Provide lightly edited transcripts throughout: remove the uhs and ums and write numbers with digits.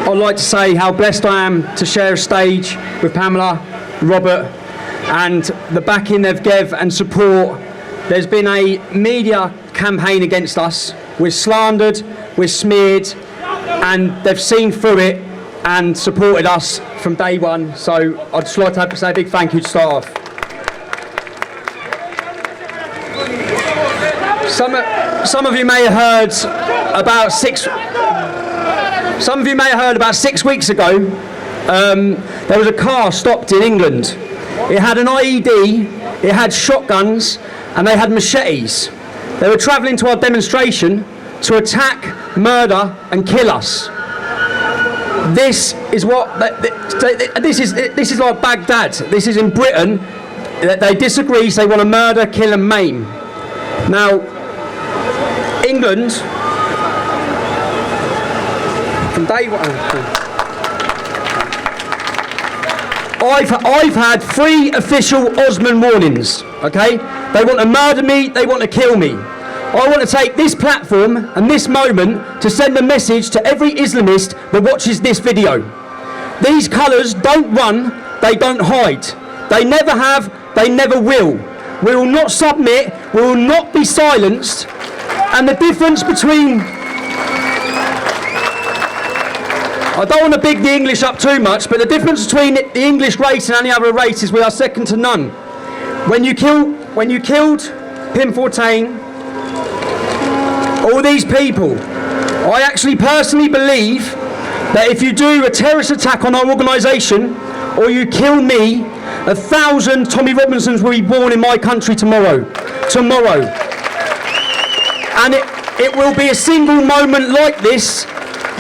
I'd like to say how blessed I am to share a stage with Pamela, Robert, and the backing they've given and support. There's been a media campaign against us. We're slandered, we're smeared, and they've seen through it and supported us from day one. So I'd just like to say a big thank you to start off. Some of you may have heard about 6 weeks ago, there was a car stopped in England. It had an IED, it had shotguns, and they had machetes. They were travelling to our demonstration to attack, murder, and kill us. This is what this is like Baghdad. This is in Britain. They disagree, so they want to murder, kill, and maim. Now, England, from day one, I've had 3 official Osman warnings. Okay, they want to murder me, they want to kill me. I want to take this platform and this moment to send a message to every Islamist that watches this video. These colours don't run, they don't hide. They never have, they never will. We will not submit, we will not be silenced. And the difference between... I don't want to big the English up too much, but the difference between the English race and any other race is we are second to none. When you killed Pim Fortuyn, all these people, I actually personally believe that if you do a terrorist attack on our organisation, or you kill me, 1,000 Tommy Robinsons will be born in my country tomorrow. And it will be a single moment like this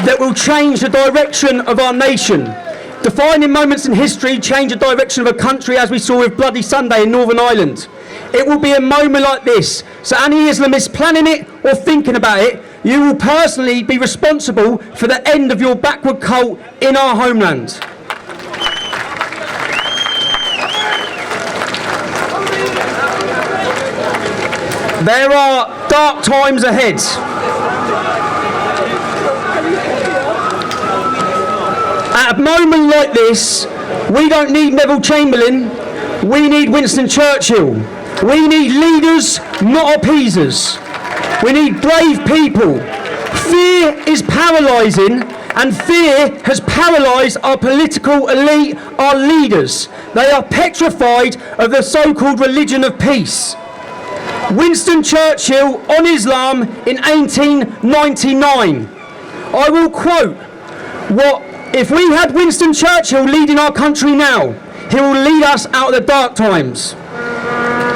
that will change the direction of our nation. Defining moments in history change the direction of a country, as we saw with Bloody Sunday in Northern Ireland. It will be a moment like this. So any Islamists planning it or thinking about it, you will personally be responsible for the end of your backward cult in our homeland. There are dark times ahead. At a moment like this, we don't need Neville Chamberlains, we need Winston Churchill. We need leaders, not appeasers. We need brave people. Fear is paralysing, and fear has paralysed our political elite, our leaders. They are petrified of the so-called religion of peace. Winston Churchill on Islam in 1899. I will quote, if we had Winston Churchill leading our country now, he will lead us out of the dark times.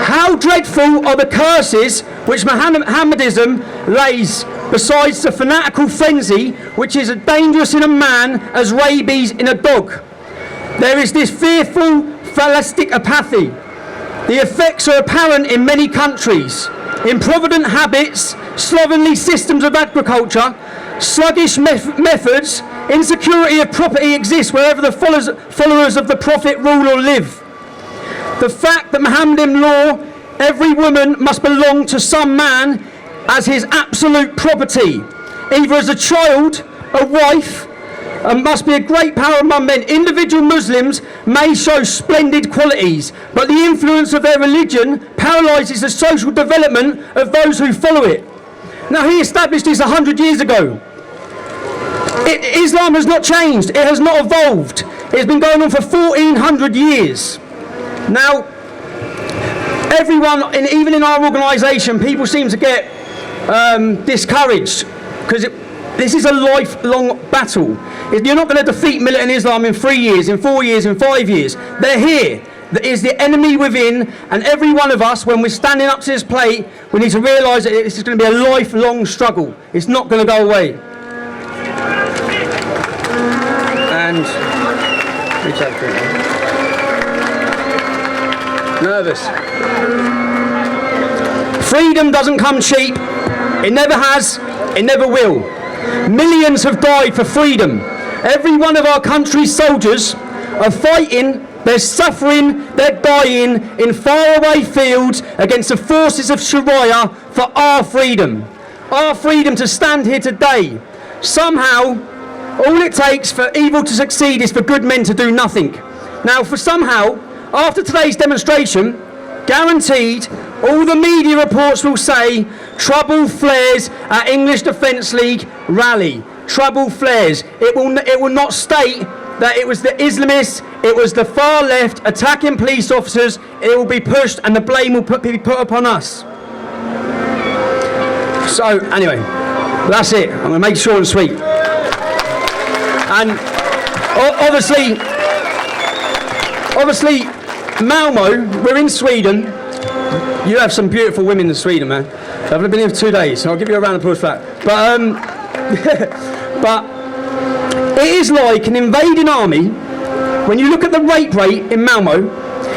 How dreadful are the curses which Mohammedanism lays besides the fanatical frenzy which is as dangerous in a man as rabies in a dog. There is this fearful fatalistic apathy. The effects are apparent in many countries. Improvident habits, slovenly systems of agriculture, sluggish methods, insecurity of property exists wherever the followers of the Prophet rule or live. The fact that Mohammedan law, every woman must belong to some man as his absolute property, either as a child, a wife, and must be a great power among men. Individual Muslims may show splendid qualities, but the influence of their religion paralyses the social development of those who follow it. Now, he established this 100 years ago. Islam has not changed, it has not evolved. It's been going on for 1,400 years. Now, everyone, even in our organisation, people seem to get discouraged because this is a lifelong battle. You're not going to defeat militant Islam in 3 years, in 4 years, in 5 years. They're here. There is the enemy within, and every one of us, when we're standing up to this plate, we need to realise that this is going to be a lifelong struggle. It's not going to go away. And reach out for it. Nervous. Freedom doesn't come cheap. It never has. It never will. Millions have died for freedom. Every one of our country's soldiers are fighting, they're suffering, they're dying in faraway fields against the forces of Sharia for our freedom to stand here today. Somehow, All it takes for evil to succeed is for good men to do nothing. Now, for somehow, after today's demonstration, guaranteed, all the media reports will say trouble flares at English Defence League rally. Trouble flares. It will not state that it was the Islamists, it was the far left attacking police officers. It will be pushed and the blame will be put upon us. So, anyway, that's it. I'm going to make it short and sweet. And obviously, Malmo, we're in Sweden. You have some beautiful women in Sweden, man. I've only been here for 2 days, so I'll give you a round of applause for that. But it is like an invading army. When you look at the rape rate in Malmo,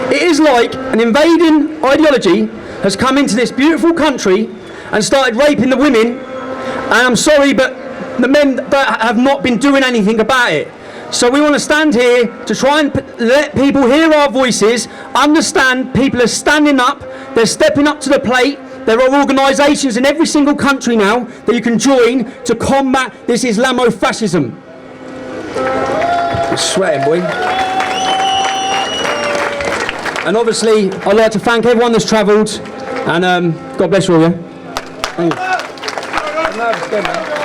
it is like an invading ideology has come into this beautiful country and started raping the women. And I'm sorry, but the men that have not been doing anything about it. So we want to stand here to try and let people hear our voices, understand people are standing up, they're stepping up to the plate. There are organisations in every single country now that you can join to combat this Islamofascism. I'm sweating, boy. And obviously, I'd like to thank everyone that's travelled, and God bless you all, yeah? Thank you.